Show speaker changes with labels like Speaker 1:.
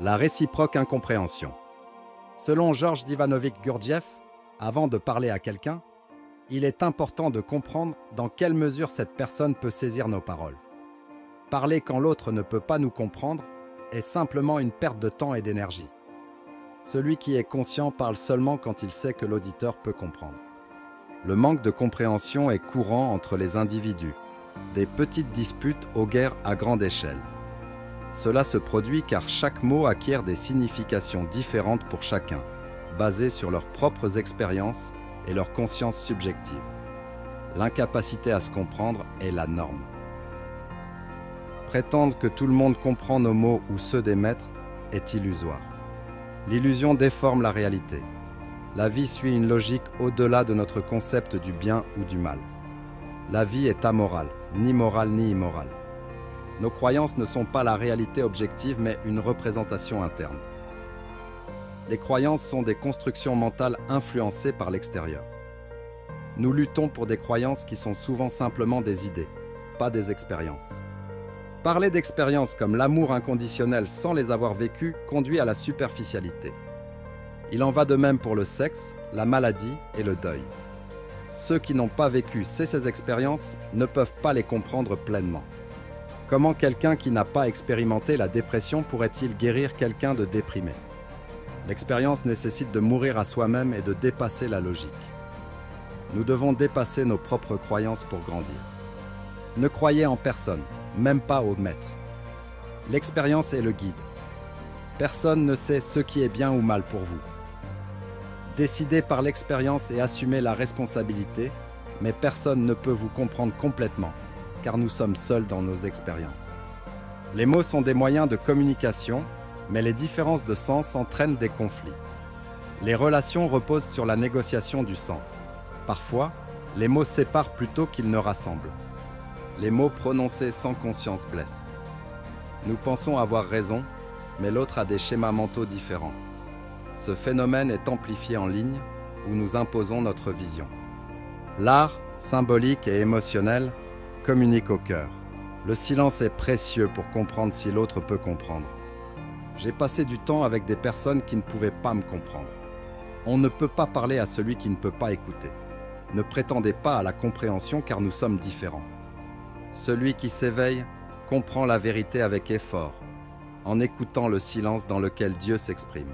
Speaker 1: La réciproque incompréhension. Selon Georges Ivanovich Gurdjieff, avant de parler à quelqu'un, il est important de comprendre dans quelle mesure cette personne peut saisir nos paroles. Parler quand l'autre ne peut pas nous comprendre est simplement une perte de temps et d'énergie. Celui qui est conscient parle seulement quand il sait que l'auditeur peut comprendre. Le manque de compréhension est courant entre les individus, des petites disputes aux guerres à grande échelle. Cela se produit car chaque mot acquiert des significations différentes pour chacun, basées sur leurs propres expériences et leur conscience subjective. L'incapacité à se comprendre est la norme. Prétendre que tout le monde comprend nos mots ou ceux des maîtres est illusoire. L'illusion déforme la réalité. La vie suit une logique au-delà de notre concept du bien ou du mal. La vie est amorale, ni morale ni immorale. Nos croyances ne sont pas la réalité objective, mais une représentation interne. Les croyances sont des constructions mentales influencées par l'extérieur. Nous luttons pour des croyances qui sont souvent simplement des idées, pas des expériences. Parler d'expériences comme l'amour inconditionnel sans les avoir vécues conduit à la superficialité. Il en va de même pour le sexe, la maladie et le deuil. Ceux qui n'ont pas vécu ces expériences ne peuvent pas les comprendre pleinement. Comment quelqu'un qui n'a pas expérimenté la dépression pourrait-il guérir quelqu'un de déprimé? L'expérience nécessite de mourir à soi-même et de dépasser la logique. Nous devons dépasser nos propres croyances pour grandir. Ne croyez en personne, même pas au maître. L'expérience est le guide. Personne ne sait ce qui est bien ou mal pour vous. Décidez par l'expérience et assumez la responsabilité, mais personne ne peut vous comprendre complètement, car nous sommes seuls dans nos expériences. Les mots sont des moyens de communication, mais les différences de sens entraînent des conflits. Les relations reposent sur la négociation du sens. Parfois, les mots séparent plutôt qu'ils ne rassemblent. Les mots prononcés sans conscience blessent. Nous pensons avoir raison, mais l'autre a des schémas mentaux différents. Ce phénomène est amplifié en ligne, où nous imposons notre vision. L'art, symbolique et émotionnel, communique au cœur. Le silence est précieux pour comprendre si l'autre peut comprendre. J'ai passé du temps avec des personnes qui ne pouvaient pas me comprendre. On ne peut pas parler à celui qui ne peut pas écouter. Ne prétendez pas à la compréhension car nous sommes différents. Celui qui s'éveille comprend la vérité avec effort, en écoutant le silence dans lequel Dieu s'exprime.